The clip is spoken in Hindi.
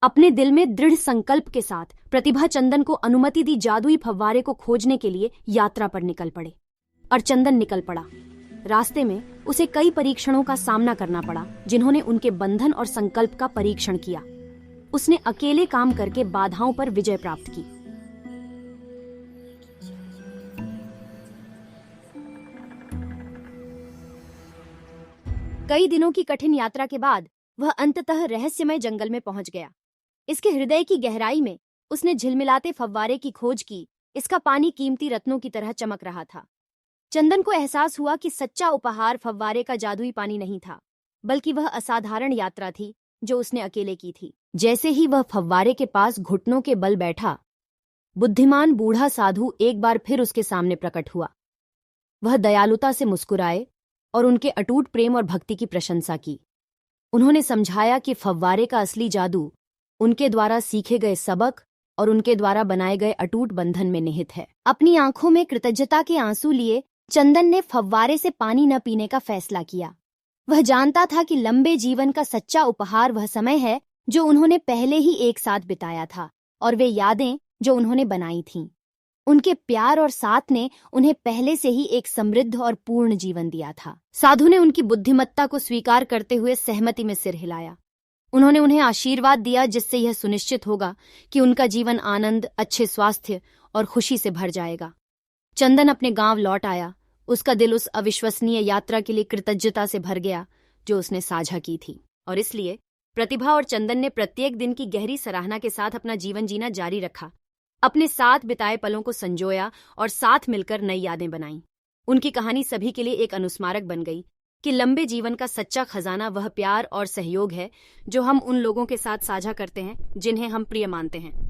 अपने दिल में दृढ़ संकल्प के साथ प्रतिभा चंदन को अनुमति दी जादुई फव्वारे को खोजने के लिए यात्रा पर निकल पड़े। और चंदन निकल पड़ा। रास्ते में उसे कई परीक्षणों का सामना करना पड़ा, जिन्होंने उनके बंधन और संकल्प का परीक्षण किया। उसने अकेले काम करके बाधाओं पर विजय प्राप्त की। कई दिनों की कठिन यात्रा के बाद वह अंततः रहस्यमय जंगल में पहुंच गया। इसके हृदय की गहराई में उसने झिलमिलाते फव्वारे की खोज की। इसका पानी कीमती रत्नों की तरह चमक रहा था। चंदन को एहसास हुआ कि सच्चा उपहार फव्वारे का जादुई पानी नहीं था, बल्कि वह असाधारण यात्रा थी जो उसने अकेले की थी। जैसे ही वह फव्वारे के पास घुटनों के बल बैठा, बुद्धिमान बूढ़ा साधु एक बार फिर उसके सामने प्रकट हुआ। वह दयालुता से मुस्कुराए और उनके अटूट प्रेम और भक्ति की प्रशंसा की। उन्होंने समझाया कि फव्वारे का असली जादू उनके द्वारा सीखे गए सबक और उनके द्वारा बनाए गए अटूट बंधन में निहित है। अपनी आंखों में कृतज्ञता के आंसू लिए चंदन ने फव्वारे से पानी न पीने का फैसला किया। वह जानता था कि लंबे जीवन का सच्चा उपहार वह समय है जो उन्होंने पहले ही एक साथ बिताया था, और वे यादें जो उन्होंने बनाई थीं। उनके प्यार और साथ ने उन्हें पहले से ही एक समृद्ध और पूर्ण जीवन दिया था। साधु ने उनकी बुद्धिमत्ता को स्वीकार करते हुए सहमति में सिर हिलाया। उन्होंने उन्हें आशीर्वाद दिया, जिससे यह सुनिश्चित होगा कि उनका जीवन आनंद, अच्छे स्वास्थ्य और खुशी से भर जाएगा। चंदन अपने गांव लौट आया। उसका दिल उस अविश्वसनीय यात्रा के लिए कृतज्ञता से भर गया जो उसने साझा की थी, और इसलिए प्रतिभा और चंदन ने प्रत्येक दिन की गहरी सराहना के साथ अपना जीवन जीना जारी रखा। अपने साथ बिताए पलों को संजोया और साथ मिलकर नई यादें बनाईं। उनकी कहानी सभी के लिए एक अनुस्मारक बन गई कि लंबे जीवन का सच्चा खजाना वह प्यार और सहयोग है जो हम उन लोगों के साथ साझा करते हैं जिन्हें हम प्रिय मानते हैं।